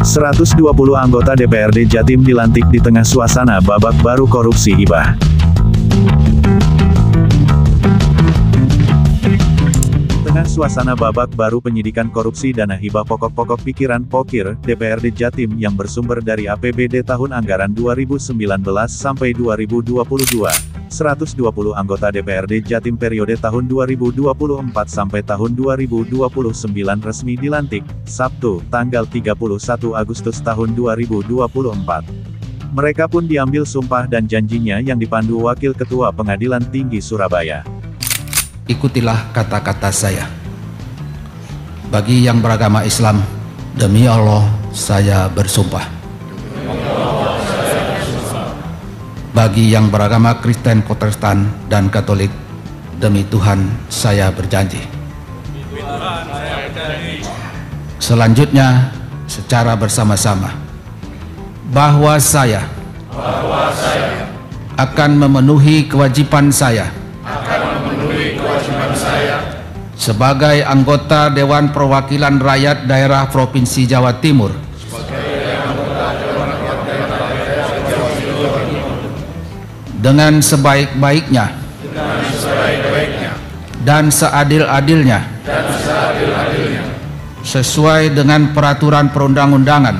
120 anggota DPRD Jatim dilantik di tengah suasana babak baru korupsi hibah. Tengah suasana babak baru penyidikan korupsi dana hibah pokok-pokok pikiran Pokir, DPRD Jatim yang bersumber dari APBD tahun anggaran 2019 sampai 2022, 120 anggota DPRD Jatim periode tahun 2024 sampai tahun 2029 resmi dilantik, Sabtu, tanggal 31 Agustus tahun 2024. Mereka pun diambil sumpah dan janjinya yang dipandu Wakil Ketua Pengadilan Tinggi Surabaya. Ikutilah kata-kata saya. Bagi yang beragama Islam, demi Allah saya bersumpah. Bagi yang beragama Kristen, Protestan, dan Katolik, demi Tuhan saya berjanji. Selanjutnya, secara bersama-sama, bahwa saya akan memenuhi kewajiban saya sebagai anggota Dewan Perwakilan Rakyat Daerah Provinsi Jawa Timur dengan sebaik-baiknya dan seadil-adilnya sesuai dengan peraturan perundang-undangan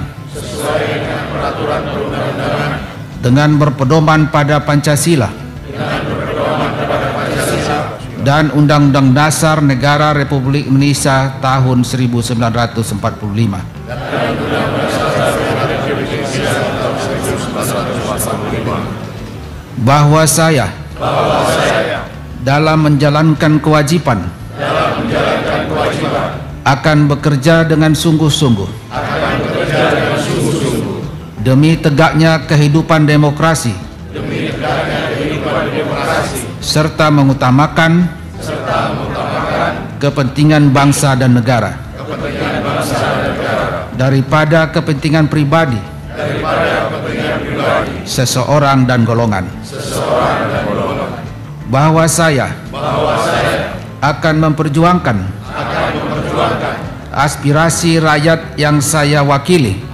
dengan berpedoman pada Pancasila dan Undang-Undang Dasar Negara Republik Indonesia tahun 1945. Bahwa saya dalam menjalankan kewajiban akan bekerja dengan sungguh-sungguh demi tegaknya kehidupan demokrasi serta mengutamakan kepentingan bangsa dan negara daripada kepentingan pribadi seseorang dan golongan. Bahwa saya akan memperjuangkan aspirasi rakyat yang saya wakili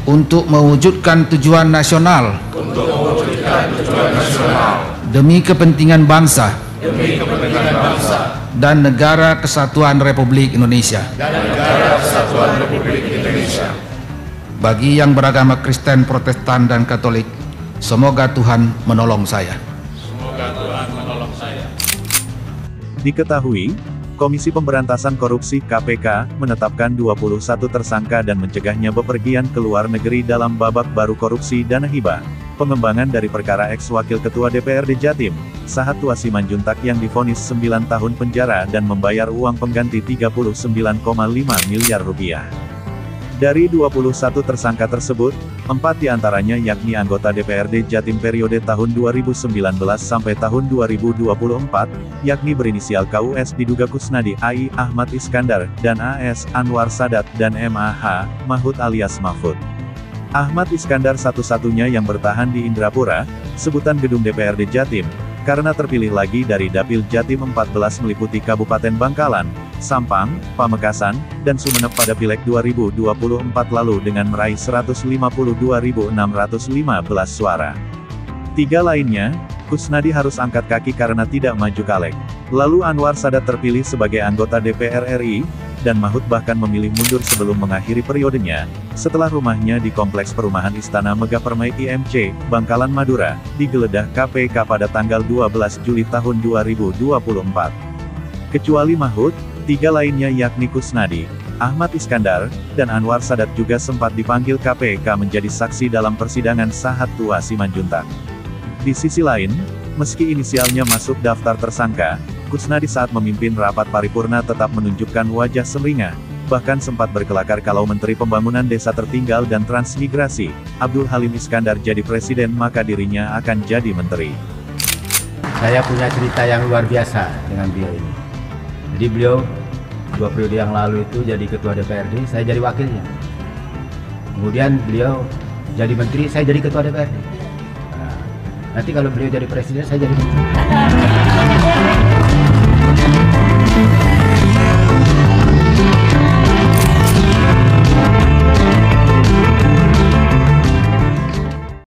untuk mewujudkan tujuan nasional demi kepentingan bangsa dan negara kesatuan Republik Indonesia. Bagi yang beragama Kristen, Protestan, dan Katolik, semoga Tuhan menolong saya. Diketahui, Komisi Pemberantasan Korupsi (KPK) menetapkan 21 tersangka dan mencegahnya bepergian ke luar negeri dalam babak baru korupsi dana hibah. Pengembangan dari perkara ex-Wakil Ketua DPRD Jatim, Sahat Tua Simanjuntak yang divonis 9 tahun penjara dan membayar uang pengganti 39,5 miliar rupiah. Dari 21 tersangka tersebut, 4 diantaranya yakni anggota DPRD Jatim periode tahun 2019 sampai tahun 2024, yakni berinisial KUS diduga Kusnadi AI Ahmad Iskandar, dan AS Anwar Sadat, dan MAH Mahfud alias Mahfud. Ahmad Iskandar satu-satunya yang bertahan di Indrapura, sebutan gedung DPRD Jatim, karena terpilih lagi dari Dapil Jatim 14 meliputi Kabupaten Bangkalan, Sampang, Pamekasan, dan Sumeneb pada Pileg 2024 lalu dengan meraih 152.615 suara. 3 lainnya, Kusnadi harus angkat kaki karena tidak maju caleg. Lalu Anwar Sadat terpilih sebagai anggota DPR RI, dan Mahfud bahkan memilih mundur sebelum mengakhiri periodenya, setelah rumahnya di Kompleks Perumahan Istana Megah Permai IMC, Bangkalan Madura, digeledah KPK pada tanggal 12 Juli tahun 2024. Kecuali Mahfud, 3 lainnya yakni Kusnadi, Ahmad Iskandar, dan Anwar Sadat juga sempat dipanggil KPK menjadi saksi dalam persidangan Sahat Tua Simanjuntak. Di sisi lain, meski inisialnya masuk daftar tersangka, Kusnadi saat memimpin rapat paripurna tetap menunjukkan wajah sumringah, bahkan sempat berkelakar kalau Menteri Pembangunan Desa Tertinggal dan Transmigrasi, Abdul Halim Iskandar jadi presiden maka dirinya akan jadi menteri. Saya punya cerita yang luar biasa dengan beliau ini. Jadi beliau 2 periode yang lalu itu jadi ketua DPRD, saya jadi wakilnya. Kemudian beliau jadi menteri, saya jadi ketua DPRD. Nah, nanti kalau beliau jadi presiden, saya jadi menteri.